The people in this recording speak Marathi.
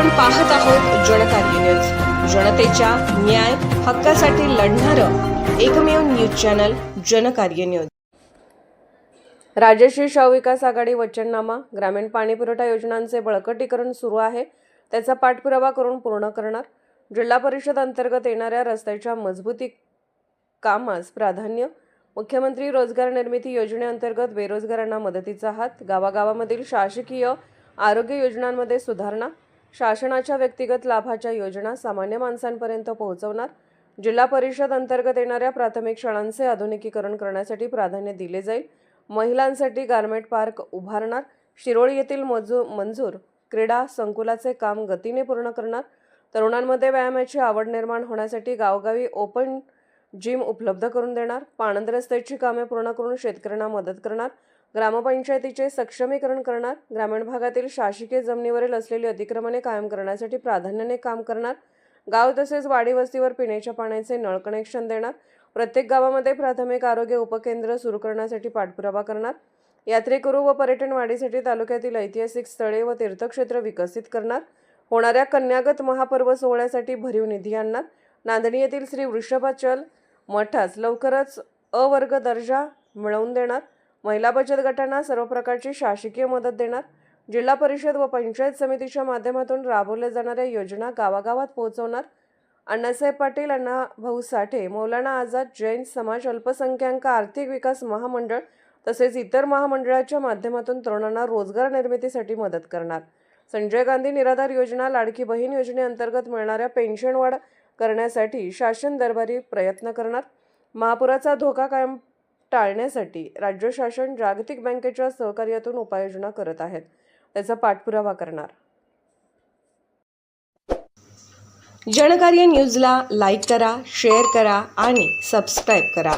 आपण पाहत आहोत जनकार्य न्यूज, जनतेच्या न्याय हक्कासाठी लढणारं एकमेव news channel Janakarya news. Rajshri Shahu Vikas Aghadi वचननामा, ग्रामीण पाणीपुरवठा योजनांचे बळकटीकरण सुरू आहे, त्याचा पाठपुरावा करून पूर्ण करणार। जिल्हा परिषद अंतर्गत येणाऱ्या रस्त्याच्या मजबूती कामास प्राधान्य। मुख्यमंत्री रोजगार निर्मिती योजनेअंतर्गत बेरोजगारांना मदतीचा हात। गावागावामधील शासकीय आरोग्य योजनांमध्ये सुधारणा। शासनाच्या व्यक्तिगत लाभाच्या योजना सामान्य माणसांपर्यंत पोहोचवणार। जिल्हा परिषद अंतर्गत येणाऱ्या प्राथमिक शाळांचे आधुनिकीकरण करण्यासाठी प्राधान्य दिले जाईल। महिलांसाठी गारमेंट पार्क उभारणार। शिरोळ येथील मंजूर क्रीडा संकुलाचे काम गतीने पूर्ण करणार। तरुणांमध्ये व्यायामाची आवड निर्माण होण्यासाठी गावोगावी ओपन जिम उपलब्ध करून देणार। पाणंद रस्त्याची कामे पूर्ण करून शेतकऱ्यांना मदत करणार। ग्रामपंचायतीचे सक्षमीकरण करणार। ग्रामीण भागातील शासकीय जमिनीवरील असलेली अतिक्रमणे कायम करण्यासाठी प्राधान्याने काम करणार। गाव तसेच वाडी वस्तीवर पिण्याच्या पाण्याचे नळ कनेक्शन देणार। प्रत्येक गावामध्ये प्राथमिक आरोग्य उपकेंद्र सुरू करण्यासाठी पाठपुरावा करणार। यात्रेकरू व पर्यटन वाढीसाठी तालुक्यातील ऐतिहासिक स्थळे व तीर्थक्षेत्र विकसित करणार। होणाऱ्या कन्यागत महापर्व सोहळ्यासाठी भरीव निधी आणणार। नांदणी येथील श्री वृषभाचल मठास लवकरच अ वर्ग दर्जा मिळवून देणार। महिला बचत गटांना सर्व प्रकारची शासकीय मदत देणार। जिल्हा परिषद व पंचायत समितीच्या माध्यमातून राबवल्या जाणाऱ्या योजना गावागावात पोहोचवणार। अण्णासाहेब पाटील, अण्णाभाऊ साठे, मौलाना आझाद जैन समाज अल्पसंख्याक आर्थिक विकास महामंडळ तसेच इतर महामंडळाच्या माध्यमातून तरुणांना रोजगार निर्मितीसाठी मदत करणार। संजय गांधी निराधार योजना, लाडकी बहीण योजनेअंतर्गत मिळणाऱ्या पेन्शन वाढ करण्यासाठी शासन दरबारी प्रयत्न करणार। महापुराचा धोका कायम टाळण्यासाठी राज्य शासन जागतिक बँकेच्या सहकार्यातून उपाययोजना करत आहेत, त्याचा पाठपुरावा करणार। जनकार्य न्यूजला लाईक करा, शेअर करा आणि सबस्क्राईब करा।